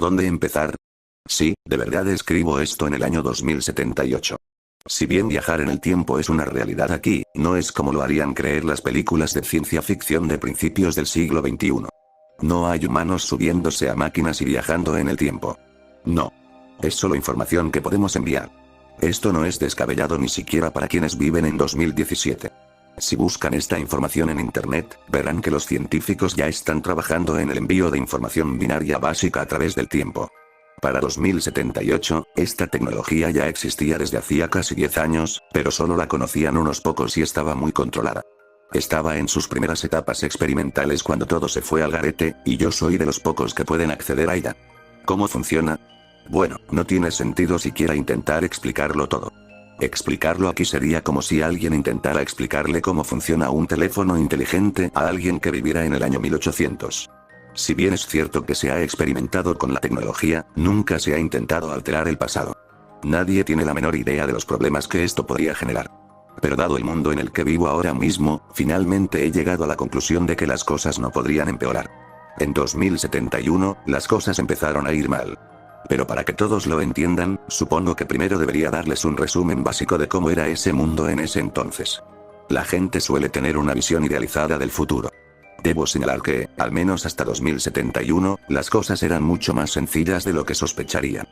dónde empezar? Sí, de verdad escribo esto en el año 2078. Si bien viajar en el tiempo es una realidad aquí, no es como lo harían creer las películas de ciencia ficción de principios del siglo XXI. No hay humanos subiéndose a máquinas y viajando en el tiempo. No. Es solo información que podemos enviar. Esto no es descabellado ni siquiera para quienes viven en 2017. Si buscan esta información en internet, verán que los científicos ya están trabajando en el envío de información binaria básica a través del tiempo. Para 2078, esta tecnología ya existía desde hacía casi 10 años, pero solo la conocían unos pocos y estaba muy controlada. Estaba en sus primeras etapas experimentales cuando todo se fue al garete, y yo soy de los pocos que pueden acceder a ella. ¿Cómo funciona? Bueno, no tiene sentido siquiera intentar explicarlo todo. Explicarlo aquí sería como si alguien intentara explicarle cómo funciona un teléfono inteligente a alguien que viviera en el año 1800. Si bien es cierto que se ha experimentado con la tecnología, nunca se ha intentado alterar el pasado. Nadie tiene la menor idea de los problemas que esto podría generar. Pero dado el mundo en el que vivo ahora mismo, finalmente he llegado a la conclusión de que las cosas no podrían empeorar. En 2071, las cosas empezaron a ir mal. Pero para que todos lo entiendan, supongo que primero debería darles un resumen básico de cómo era ese mundo en ese entonces. La gente suele tener una visión idealizada del futuro. Debo señalar que, al menos hasta 2071, las cosas eran mucho más sencillas de lo que sospecharían.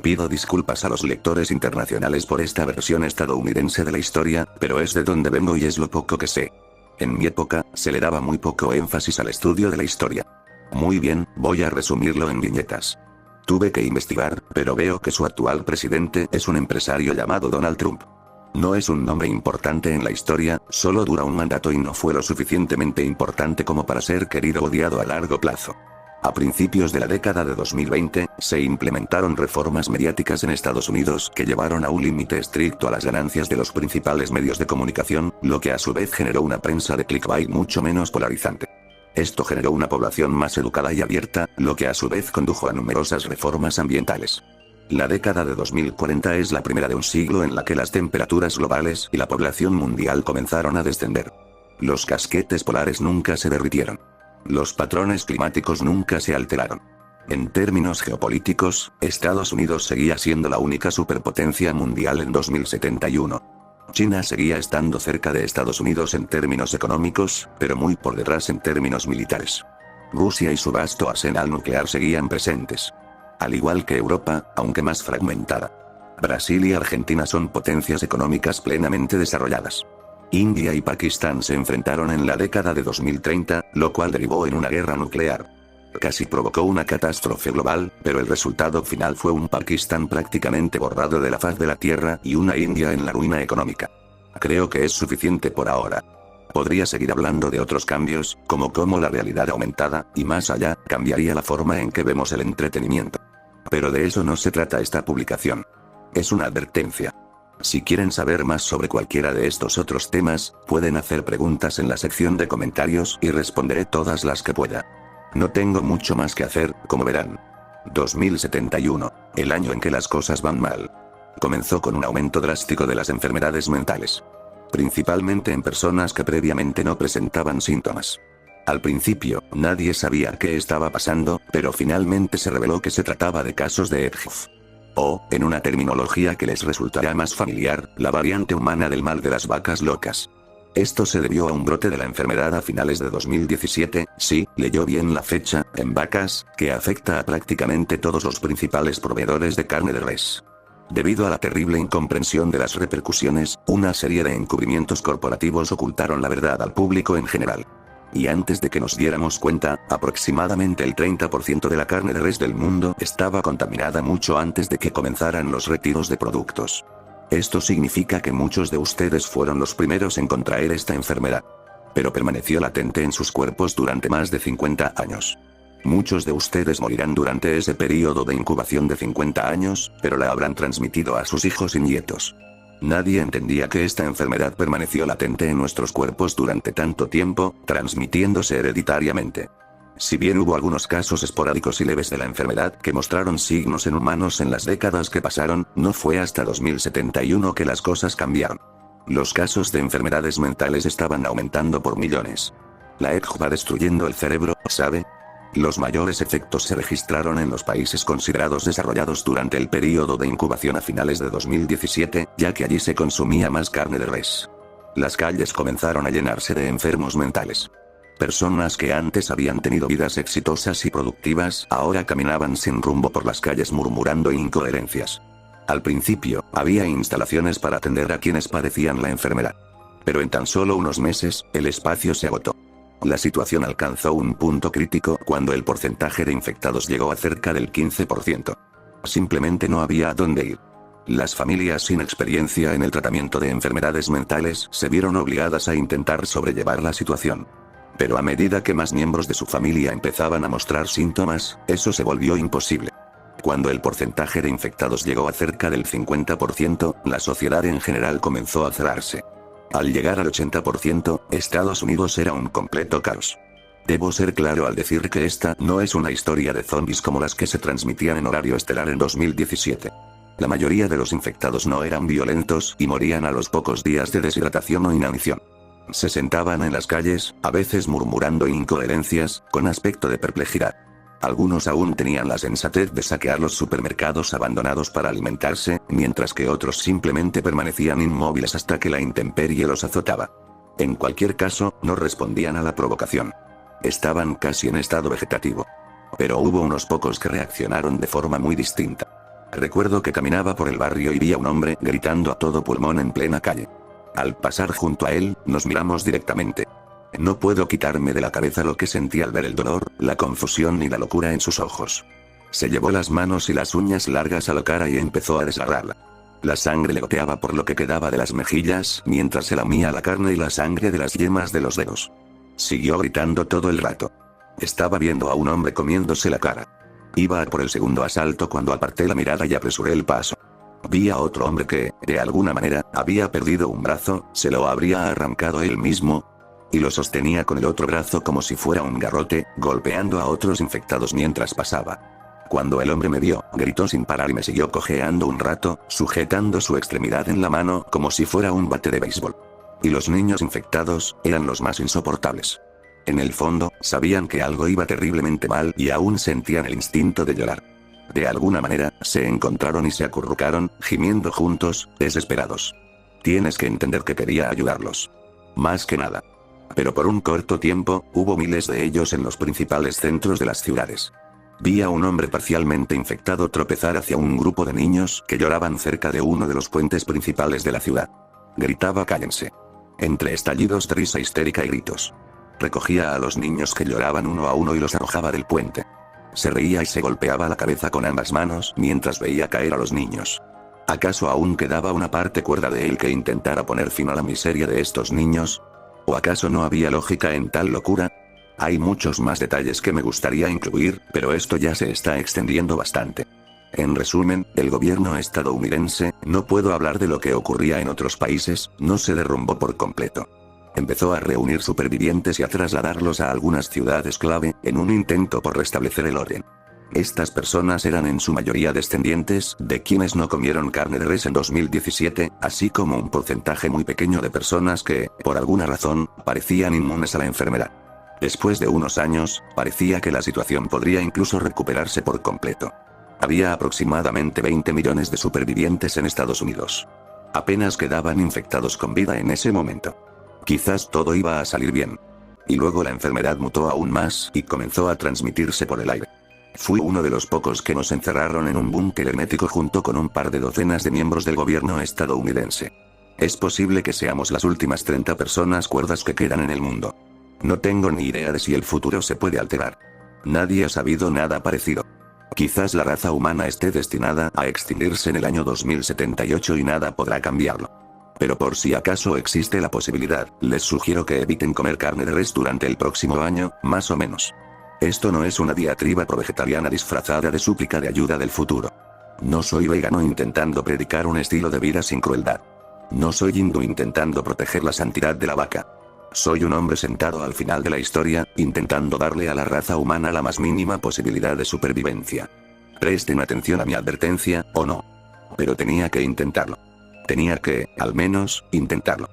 Pido disculpas a los lectores internacionales por esta versión estadounidense de la historia, pero es de donde vengo y es lo poco que sé. En mi época, se le daba muy poco énfasis al estudio de la historia. Muy bien, voy a resumirlo en viñetas. Tuve que investigar, pero veo que su actual presidente es un empresario llamado Donald Trump. No es un nombre importante en la historia, solo dura un mandato y no fue lo suficientemente importante como para ser querido o odiado a largo plazo. A principios de la década de 2020, se implementaron reformas mediáticas en Estados Unidos que llevaron a un límite estricto a las ganancias de los principales medios de comunicación, lo que a su vez generó una prensa de clickbait mucho menos polarizante. Esto generó una población más educada y abierta, lo que a su vez condujo a numerosas reformas ambientales. La década de 2040 es la primera de un siglo en la que las temperaturas globales y la población mundial comenzaron a descender. Los casquetes polares nunca se derritieron. Los patrones climáticos nunca se alteraron. En términos geopolíticos, Estados Unidos seguía siendo la única superpotencia mundial en 2071. China seguía estando cerca de Estados Unidos en términos económicos, pero muy por detrás en términos militares. Rusia y su vasto arsenal nuclear seguían presentes. Al igual que Europa, aunque más fragmentada. Brasil y Argentina son potencias económicas plenamente desarrolladas. India y Pakistán se enfrentaron en la década de 2030, lo cual derivó en una guerra nuclear. Casi provocó una catástrofe global, pero el resultado final fue un Pakistán prácticamente borrado de la faz de la Tierra y una India en la ruina económica. Creo que es suficiente por ahora. Podría seguir hablando de otros cambios, como cómo la realidad aumentada, y más allá, cambiaría la forma en que vemos el entretenimiento. Pero de eso no se trata esta publicación. Es una advertencia. Si quieren saber más sobre cualquiera de estos otros temas, pueden hacer preguntas en la sección de comentarios y responderé todas las que pueda. No tengo mucho más que hacer, como verán. 2071, el año en que las cosas van mal. Comenzó con un aumento drástico de las enfermedades mentales. Principalmente en personas que previamente no presentaban síntomas. Al principio, nadie sabía qué estaba pasando, pero finalmente se reveló que se trataba de casos de EDGF. O, en una terminología que les resultará más familiar, la variante humana del mal de las vacas locas. Esto se debió a un brote de la enfermedad a finales de 2017, sí, leyó bien la fecha, en vacas, que afecta a prácticamente todos los principales proveedores de carne de res. Debido a la terrible incomprensión de las repercusiones, una serie de encubrimientos corporativos ocultaron la verdad al público en general. Y antes de que nos diéramos cuenta, aproximadamente el 30% de la carne de res del mundo estaba contaminada mucho antes de que comenzaran los retiros de productos. Esto significa que muchos de ustedes fueron los primeros en contraer esta enfermedad. Pero permaneció latente en sus cuerpos durante más de 50 años. Muchos de ustedes morirán durante ese periodo de incubación de 50 años, pero la habrán transmitido a sus hijos y nietos. Nadie entendía que esta enfermedad permaneció latente en nuestros cuerpos durante tanto tiempo, transmitiéndose hereditariamente. Si bien hubo algunos casos esporádicos y leves de la enfermedad que mostraron signos en humanos en las décadas que pasaron, no fue hasta 2071 que las cosas cambiaron. Los casos de enfermedades mentales estaban aumentando por millones. La EDG va destruyendo el cerebro, ¿sabe? Los mayores efectos se registraron en los países considerados desarrollados durante el período de incubación a finales de 2017, ya que allí se consumía más carne de res. Las calles comenzaron a llenarse de enfermos mentales. Personas que antes habían tenido vidas exitosas y productivas, ahora caminaban sin rumbo por las calles murmurando incoherencias. Al principio, había instalaciones para atender a quienes padecían la enfermedad. Pero en tan solo unos meses, el espacio se agotó. La situación alcanzó un punto crítico cuando el porcentaje de infectados llegó a cerca del 15%. Simplemente no había a dónde ir. Las familias sin experiencia en el tratamiento de enfermedades mentales se vieron obligadas a intentar sobrellevar la situación. Pero a medida que más miembros de su familia empezaban a mostrar síntomas, eso se volvió imposible. Cuando el porcentaje de infectados llegó a cerca del 50%, la sociedad en general comenzó a cerrarse. Al llegar al 80%, Estados Unidos era un completo caos. Debo ser claro al decir que esta no es una historia de zombies como las que se transmitían en horario estelar en 2017. La mayoría de los infectados no eran violentos y morían a los pocos días de deshidratación o inanición. Se sentaban en las calles, a veces murmurando incoherencias, con aspecto de perplejidad. Algunos aún tenían la sensatez de saquear los supermercados abandonados para alimentarse, mientras que otros simplemente permanecían inmóviles hasta que la intemperie los azotaba. En cualquier caso, no respondían a la provocación. Estaban casi en estado vegetativo. Pero hubo unos pocos que reaccionaron de forma muy distinta. Recuerdo que caminaba por el barrio y vi a un hombre gritando a todo pulmón en plena calle. Al pasar junto a él, nos miramos directamente. No puedo quitarme de la cabeza lo que sentí al ver el dolor, la confusión y la locura en sus ojos. Se llevó las manos y las uñas largas a la cara y empezó a desgarrarla. La sangre le goteaba por lo que quedaba de las mejillas, mientras se lamía la carne y la sangre de las yemas de los dedos. Siguió gritando todo el rato. Estaba viendo a un hombre comiéndose la cara. Iba a por el segundo asalto cuando aparté la mirada y apresuré el paso. Vi a otro hombre que, de alguna manera, había perdido un brazo, se lo habría arrancado él mismo, y lo sostenía con el otro brazo como si fuera un garrote, golpeando a otros infectados mientras pasaba. Cuando el hombre me vio, gritó sin parar y me siguió cojeando un rato, sujetando su extremidad en la mano como si fuera un bate de béisbol. Y los niños infectados eran los más insoportables. En el fondo, sabían que algo iba terriblemente mal y aún sentían el instinto de llorar. De alguna manera, se encontraron y se acurrucaron, gimiendo juntos, desesperados. Tienes que entender que quería ayudarlos. Más que nada. Pero por un corto tiempo, hubo miles de ellos en los principales centros de las ciudades. Vi a un hombre parcialmente infectado tropezar hacia un grupo de niños que lloraban cerca de uno de los puentes principales de la ciudad. Gritaba cállense. Entre estallidos de risa histérica y gritos. Recogía a los niños que lloraban uno a uno y los arrojaba del puente. Se reía y se golpeaba la cabeza con ambas manos mientras veía caer a los niños. ¿Acaso aún quedaba una parte cuerda de él que intentara poner fin a la miseria de estos niños? ¿O acaso no había lógica en tal locura? Hay muchos más detalles que me gustaría incluir, pero esto ya se está extendiendo bastante. En resumen, el gobierno estadounidense, no puedo hablar de lo que ocurría en otros países, no se derrumbó por completo. Empezó a reunir supervivientes y a trasladarlos a algunas ciudades clave, en un intento por restablecer el orden. Estas personas eran en su mayoría descendientes de quienes no comieron carne de res en 2017, así como un porcentaje muy pequeño de personas que, por alguna razón, parecían inmunes a la enfermedad. Después de unos años, parecía que la situación podría incluso recuperarse por completo. Había aproximadamente 20 millones de supervivientes en Estados Unidos. Apenas quedaban infectados con vida en ese momento. Quizás todo iba a salir bien. Y luego la enfermedad mutó aún más y comenzó a transmitirse por el aire. Fui uno de los pocos que nos encerraron en un búnker hermético junto con un par de docenas de miembros del gobierno estadounidense. Es posible que seamos las últimas 30 personas cuerdas que quedan en el mundo. No tengo ni idea de si el futuro se puede alterar. Nadie ha sabido nada parecido. Quizás la raza humana esté destinada a extinguirse en el año 2078 y nada podrá cambiarlo. Pero por si acaso existe la posibilidad, les sugiero que eviten comer carne de res durante el próximo año, más o menos. Esto no es una diatriba pro-vegetariana disfrazada de súplica de ayuda del futuro. No soy vegano intentando predicar un estilo de vida sin crueldad. No soy hindú intentando proteger la santidad de la vaca. Soy un hombre sentado al final de la historia, intentando darle a la raza humana la más mínima posibilidad de supervivencia. Presten atención a mi advertencia, o no. Pero tenía que intentarlo. Tenía que, al menos, intentarlo.